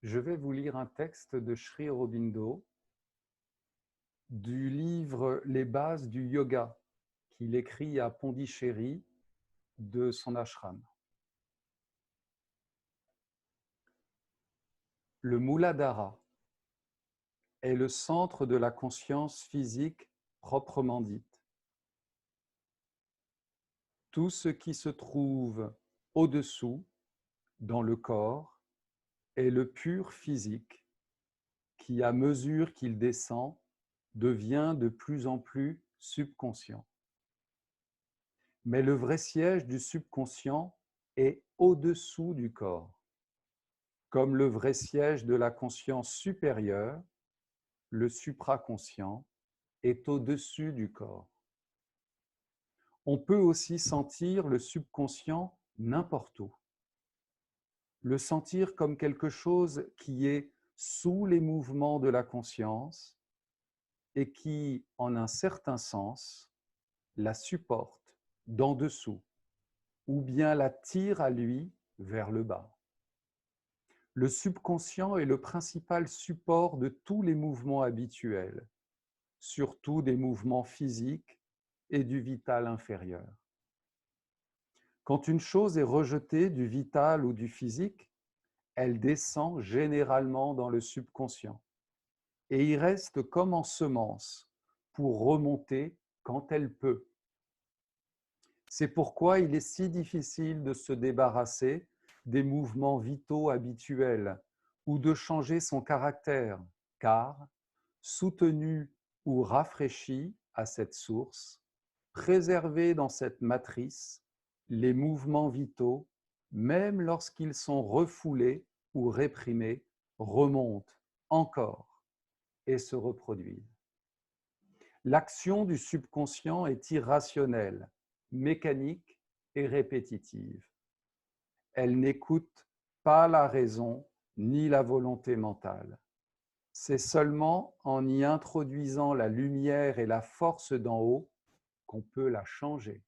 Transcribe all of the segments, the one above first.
Je vais vous lire un texte de Sri Aurobindo du livre Les bases du yoga qu'il écrit à Pondichéry de son ashram. Le Muladhara est le centre de la conscience physique proprement dite. Tout ce qui se trouve au-dessous, dans le corps, est le pur physique qui, à mesure qu'il descend, devient de plus en plus subconscient. Mais le vrai siège du subconscient est au-dessous du corps, comme le vrai siège de la conscience supérieure, le supraconscient, est au-dessus du corps. On peut aussi sentir le subconscient n'importe où, le sentir comme quelque chose qui est sous les mouvements de la conscience et qui, en un certain sens, la supporte d'en dessous, ou bien la tire à lui vers le bas. Le subconscient est le principal support de tous les mouvements habituels, surtout des mouvements physiques et du vital inférieur. Quand une chose est rejetée du vital ou du physique, elle descend généralement dans le subconscient et y reste comme en semence pour remonter quand elle peut. C'est pourquoi il est si difficile de se débarrasser des mouvements vitaux habituels ou de changer son caractère, car, soutenu ou rafraîchi à cette source, préservés dans cette matrice, les mouvements vitaux, même lorsqu'ils sont refoulés ou réprimés, remontent encore et se reproduisent. L'action du subconscient est irrationnelle, mécanique et répétitive. Elle n'écoute pas la raison ni la volonté mentale. C'est seulement en y introduisant la lumière et la force d'en haut qu'on peut la changer.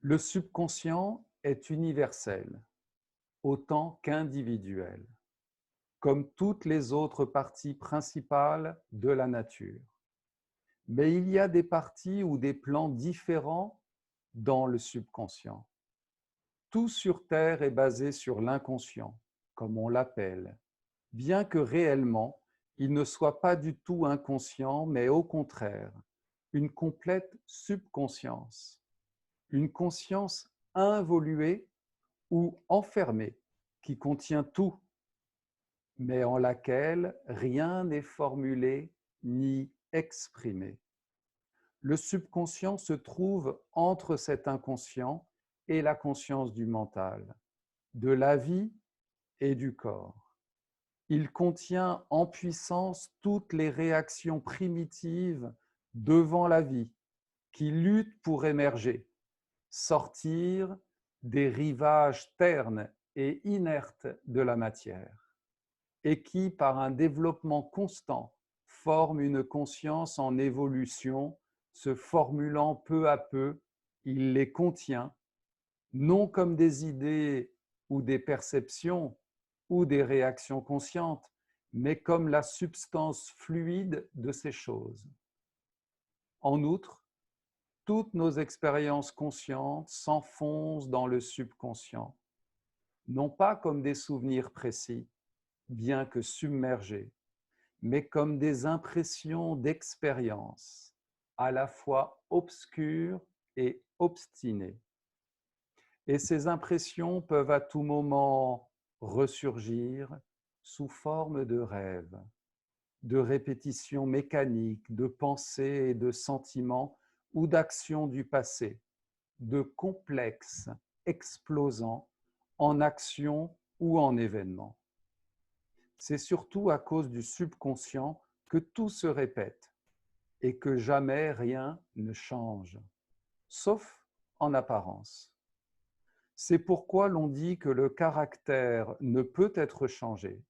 Le subconscient est universel, autant qu'individuel, comme toutes les autres parties principales de la nature. Mais il y a des parties ou des plans différents dans le subconscient. Tout sur Terre est basé sur l'inconscient, comme on l'appelle, bien que réellement, il ne soit pas du tout inconscient, mais au contraire, une complète subconscience, une conscience involuée ou enfermée, qui contient tout, mais en laquelle rien n'est formulé ni exprimé. Le subconscient se trouve entre cet inconscient et la conscience du mental, de la vie et du corps. Il contient en puissance toutes les réactions primitives devant la vie qui luttent pour émerger, sortir des rivages ternes et inertes de la matière, et qui, par un développement constant, forment une conscience en évolution, se formulant peu à peu, il les contient, non comme des idées ou des perceptions ou des réactions conscientes, mais comme la substance fluide de ces choses. En outre, toutes nos expériences conscientes s'enfoncent dans le subconscient, non pas comme des souvenirs précis, bien que submergés, mais comme des impressions d'expérience, à la fois obscures et obstinées. Et ces impressions peuvent à tout moment ressurgir sous forme de rêves, de répétitions mécaniques, de pensées et de sentiments ou d'actions du passé, de complexes explosant en actions ou en événements. C'est surtout à cause du subconscient que tout se répète et que jamais rien ne change, sauf en apparence. C'est pourquoi l'on dit que le caractère ne peut être changé.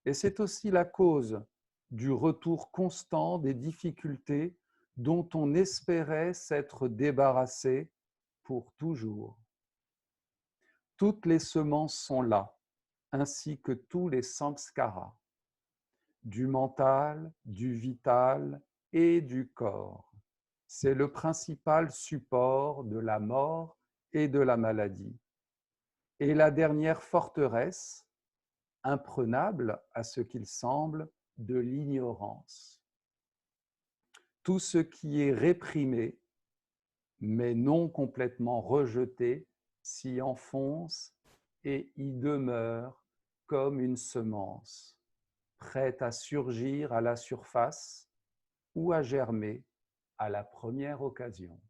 Et c'est aussi la cause du retour constant des difficultés dont on espérait s'être débarrassé pour toujours. Toutes les semences sont là, ainsi que tous les samskaras, du mental, du vital et du corps. C'est le principal support de la mort et de la maladie. Et la dernière forteresse, imprenable à ce qu'il semble, de l'ignorance. Tout ce qui est réprimé, mais non complètement rejeté, s'y enfonce et y demeure comme une semence, prête à surgir à la surface ou à germer à la première occasion.